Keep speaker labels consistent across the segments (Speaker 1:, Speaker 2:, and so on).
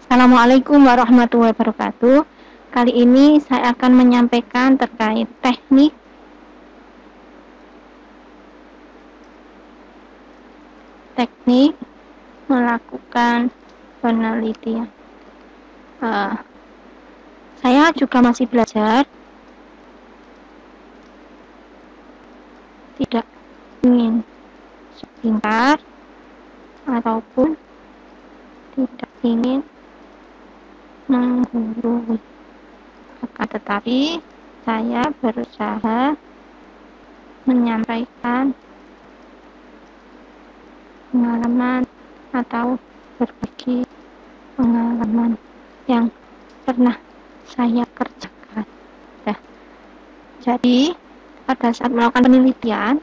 Speaker 1: Assalamualaikum warahmatullahi wabarakatuh. Kali ini saya akan menyampaikan terkait teknik melakukan penelitian. Saya juga masih belajar, tidak ingin pintar ataupun tidak ingin menggurui, akan tetapi saya berusaha menyampaikan pengalaman atau berbagi pengalaman yang pernah saya kerjakan. Jadi pada saat melakukan penelitian,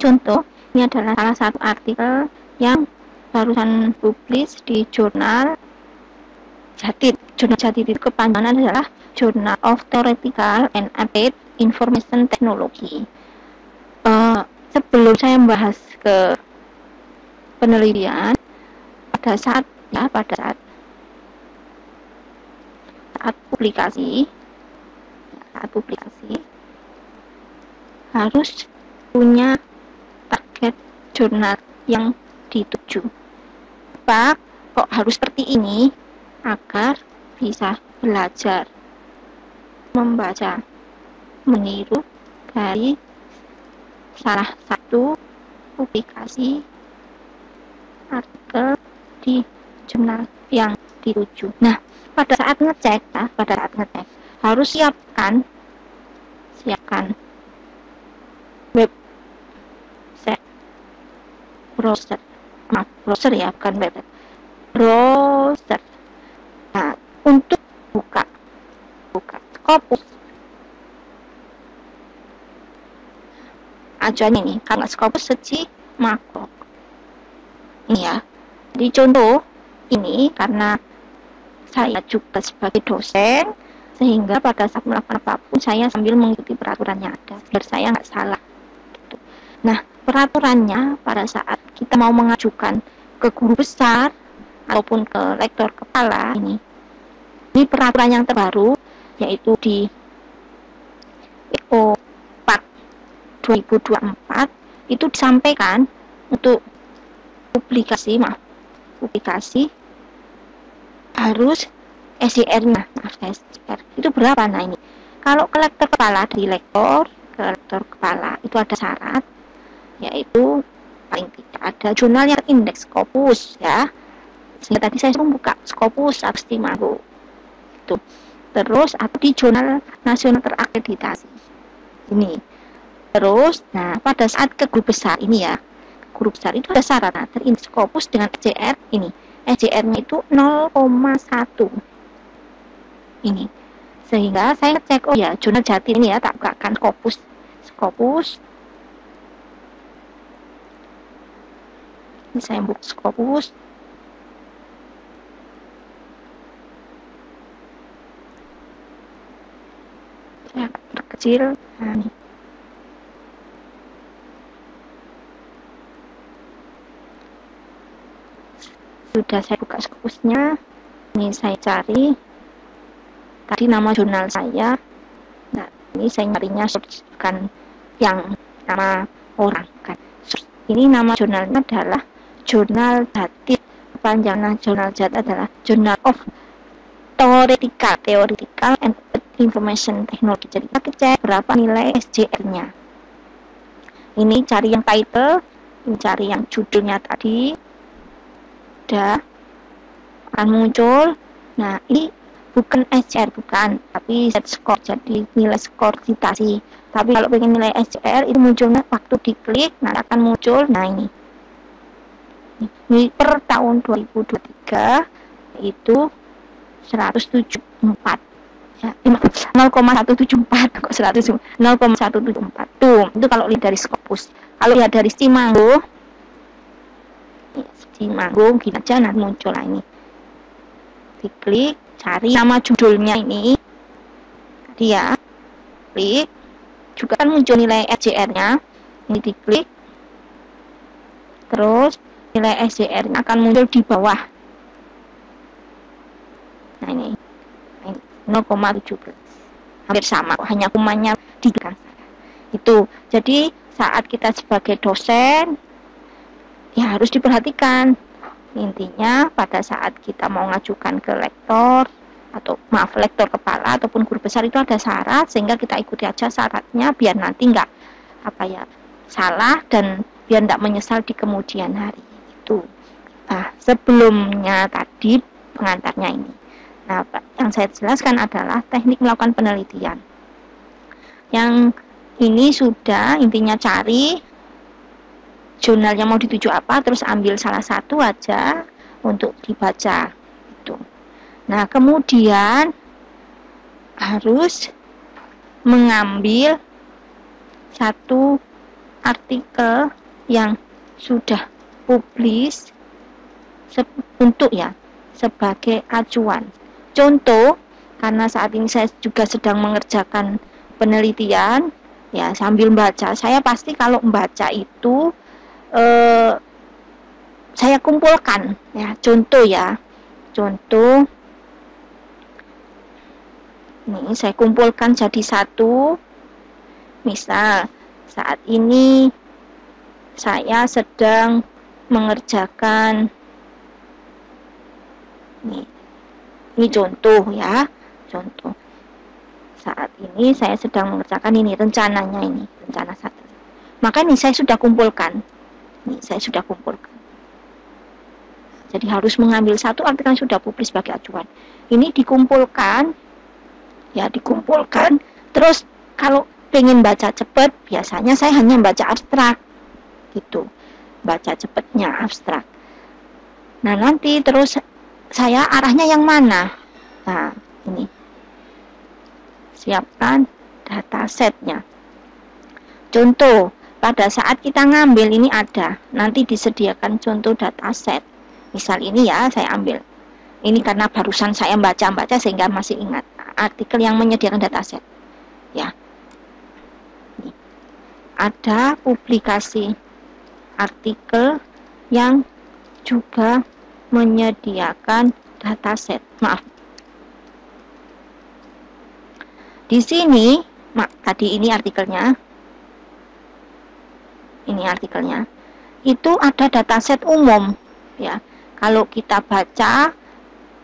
Speaker 1: contoh ini adalah salah satu artikel yang barusan publis di jurnal Jatid. Jurnal Jatid itu kepanjangan adalah Journal of Theoretical and Applied Information Technology. Sebelum saya membahas ke penelitian, pada saat publikasi harus punya target jurnal yang dituju. Pak, kok harus seperti ini? Agar bisa belajar membaca, meniru dari salah satu publikasi artikel di jurnal yang dituju. Nah, pada saat ngecek harus siapkan website browser ya, bukan website, browser. Nah, untuk buka Scopus acuannya ini, karena Scopus seci makro ini ya. Jadi contoh ini karena saya juga sebagai dosen, sehingga pada saat melakukan apapun saya sambil mengikuti peraturan yang ada biar saya nggak salah gitu. Nah, peraturannya pada saat kita mau mengajukan ke guru besar ataupun ke lektor kepala, ini peraturan yang terbaru, yaitu di EO 4 2024 itu disampaikan untuk publikasi harus SDR-nya. SDR itu berapa? Nah, ini kalau ke lektor kepala, dari lektor ke lektor kepala itu ada syarat, yaitu paling tidak ada jurnal yang indeks Scopus ya. Sehingga tadi saya buka Scopus Abstimago itu. Terus atau di jurnal nasional terakreditasi ini. Terus, nah pada saat ke guru besar ini ya, guru besar itu ada syarat, terindeks Scopus dengan SJR ini. SJR-nya itu 0,1 ini. Sehingga saya cek, oh ya, jurnal Jatid ini ya, tak bukakan Scopus. Ini saya buka Scopus. Saya perkecil. Nah, ini. Sudah saya buka Scopusnya. Ini saya cari. Tadi nama jurnal saya. Nah, ini saya nyarinya searchkan yang nama orang kan. Ini nama jurnalnya adalah Jurnal Jatid. Panjangan jurnal Jatid adalah Journal of Theoretical and Information Technology. Jadi kita cek berapa nilai SJR-nya. Ini cari yang title, ini cari yang judulnya tadi. Udah akan muncul. Nah, ini bukan SJR, bukan, tapi set score, jadi nilai skor citasi. Tapi kalau pengen nilai SJR itu munculnya waktu diklik, nah akan muncul. Nah, ini per tahun 2023 itu 174 ya, 0,174 kok 100 0,174 tuh, itu kalau lihat dari Scopus. Kalau lihat dari Stimago gini aja, nah muncul lah ini. Diklik, cari nama judulnya ini tadi ya, klik, juga kan muncul nilai SJR-nya. Ini diklik, terus nilai SJR-nya akan muncul di bawah. Nah ini 0,17, hampir sama, hanya kumannya di belakang. Itu jadi saat kita sebagai dosen ya harus diperhatikan. Intinya pada saat kita mau ngajukan ke lektor atau lektor kepala ataupun guru besar itu ada syarat, sehingga kita ikuti aja syaratnya biar nanti nggak salah dan biar nggak menyesal di kemudian hari itu. Nah, sebelumnya tadi pengantarnya ini. Nah, yang saya jelaskan adalah teknik melakukan penelitian. Yang ini sudah intinya cari jurnalnya mau dituju apa, terus ambil salah satu aja untuk dibaca itu. Nah, kemudian harus mengambil satu artikel yang sudah publis untuk sebagai acuan. Contoh, karena saat ini saya juga sedang mengerjakan penelitian, ya sambil baca, saya pasti kalau membaca itu saya kumpulkan ya, contoh ini saya kumpulkan jadi satu. Misal saat ini saya sedang mengerjakan ini contoh ya, contoh saat ini saya sedang mengerjakan ini rencananya, ini rencana satu. Maka ini saya sudah kumpulkan. Jadi harus mengambil satu artikel yang sudah publis sebagai acuan. Ini dikumpulkan, terus kalau pengen baca cepat, biasanya saya hanya baca abstrak, gitu. Baca cepatnya abstrak. Nah, nanti terus saya arahnya yang mana? Nah, ini. Siapkan datasetnya. Contoh, pada saat kita ngambil ini ada, nanti disediakan contoh dataset. Misal ini ya, saya ambil. Ini karena barusan saya baca sehingga masih ingat artikel yang menyediakan dataset. Ya. Ini. Ada publikasi artikel yang juga menyediakan dataset. Maaf. Di sini, tadi ini artikelnya. Ini artikelnya. Itu ada dataset umum, ya. Kalau kita baca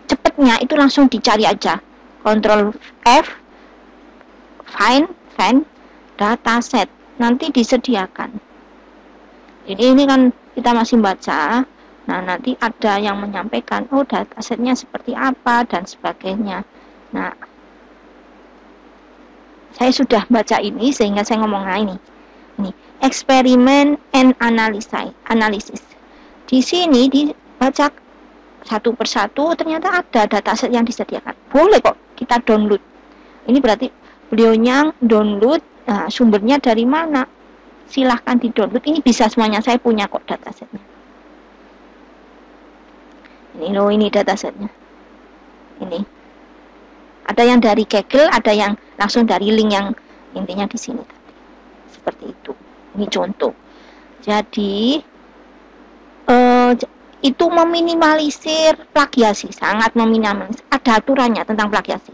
Speaker 1: cepatnya itu langsung dicari aja. Ctrl F, find dataset. Nanti disediakan. Jadi ini kan kita masih baca. Nah, nanti ada yang menyampaikan, oh datasetnya seperti apa dan sebagainya. Nah, saya sudah baca ini sehingga saya ngomong ini. Eksperimen and analysis. Di sini dibaca satu persatu, ternyata ada dataset yang disediakan. Boleh kok kita download. Ini berarti beliaunya download. Nah, sumbernya dari mana? Silahkan di download. Ini bisa semuanya, saya punya kok datasetnya. Ini datasetnya. Ini. Ada yang dari Google, ada yang langsung dari link yang intinya di sini tadi. Seperti itu. Ini contoh. Jadi itu meminimalisir plagiasi, sangat meminimalisir. Ada aturannya tentang plagiasi.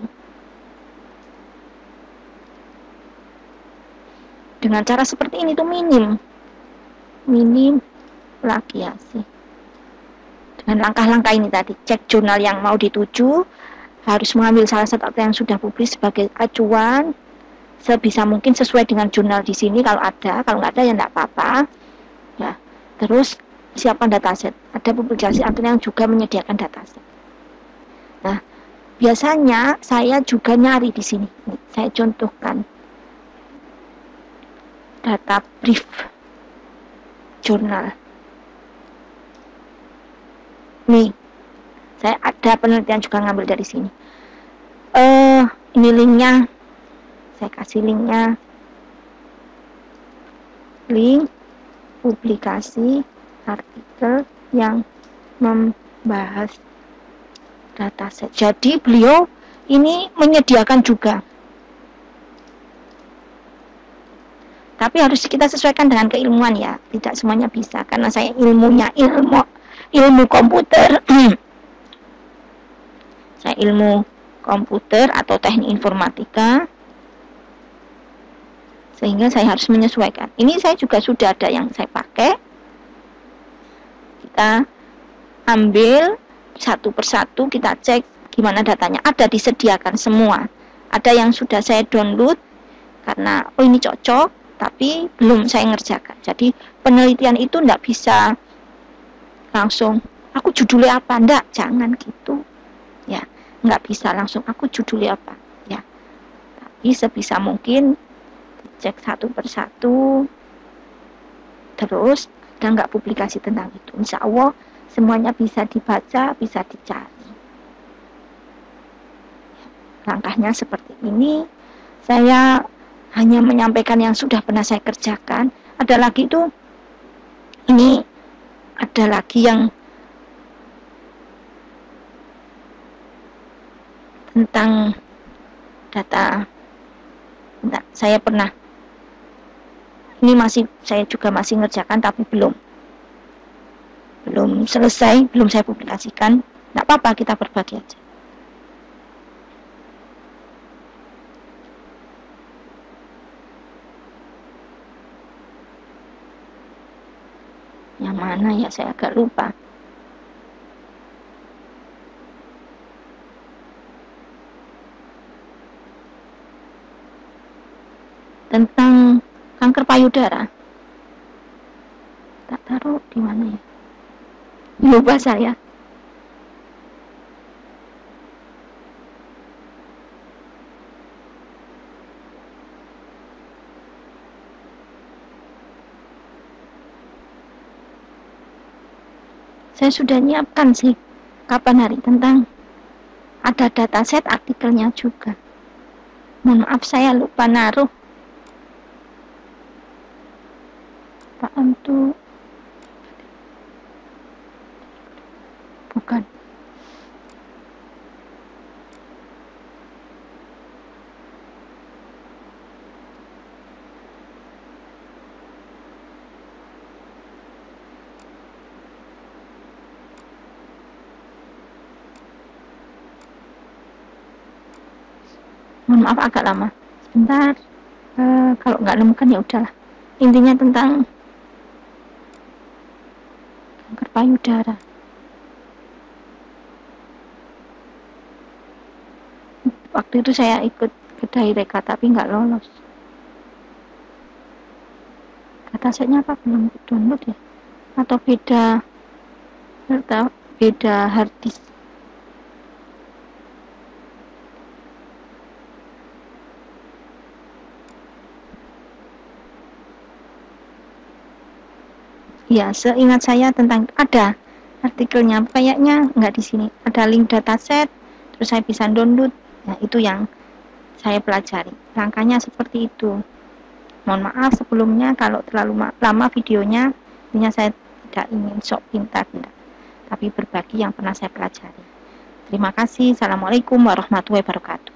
Speaker 1: Dengan cara seperti ini tuh minim plagiasi. Dengan langkah-langkah ini tadi, cek jurnal yang mau dituju, harus mengambil salah satu artikel yang sudah publis sebagai acuan, sebisa mungkin sesuai dengan jurnal di sini kalau ada, kalau nggak ada ya nggak apa-apa. Ya, terus siapkan dataset. Ada publikasi artikel yang juga menyediakan dataset. Nah, biasanya saya juga nyari di sini. Nih, saya contohkan data brief jurnal. Nih, saya ada penelitian juga ngambil dari sini. Ini linknya. Saya kasih linknya. Link publikasi artikel yang membahas dataset. Jadi beliau ini menyediakan juga. Tapi harus kita sesuaikan dengan keilmuan ya. Tidak semuanya bisa karena saya ilmunya ilmu komputer. Saya ilmu komputer atau teknik informatika, sehingga saya harus menyesuaikan. Ini saya juga sudah ada yang saya pakai. Kita ambil satu persatu, kita cek gimana datanya. Ada disediakan semua. Ada yang sudah saya download karena oh ini cocok, tapi belum saya ngerjakan. Jadi penelitian itu enggak bisa langsung aku judulnya apa, enggak, jangan gitu. Ya, enggak bisa langsung aku judulnya apa. Ya. Tapi sebisa mungkin cek satu persatu, terus ada enggak publikasi tentang itu. Insya Allah semuanya bisa dibaca, bisa dicari. Langkahnya seperti ini. Saya hanya menyampaikan yang sudah pernah saya kerjakan. Ada lagi itu, ini ada lagi yang tentang data. Saya pernah, ini saya juga masih ngerjakan tapi belum selesai, belum saya publikasikan. Nggak apa-apa, kita berbagi aja. Yang mana ya, saya agak lupa. Tentang kanker payudara. Tak taruh di mana ya? Lupa saya. Saya sudah nyiapkan sih kapan hari, tentang ada dataset artikelnya juga. Mohon maaf saya lupa naruh. Pak untuk bukan. Mohon maaf agak lama. Sebentar. Kalau nggak nemukan ya udahlah. Intinya tentang kanker payudara. Waktu itu saya ikut ke Daireka tapi nggak lolos. Datasetnya apa, belum download ya? Atau beda hard disk? Ya, seingat saya tentang ada artikelnya, kayaknya nggak di sini. Ada link dataset, terus saya bisa download. Nah, itu yang saya pelajari. Langkahnya seperti itu. Mohon maaf sebelumnya kalau terlalu lama videonya. Intinya saya tidak ingin sok pintar, tapi berbagi yang pernah saya pelajari. Terima kasih. Assalamualaikum warahmatullahi wabarakatuh.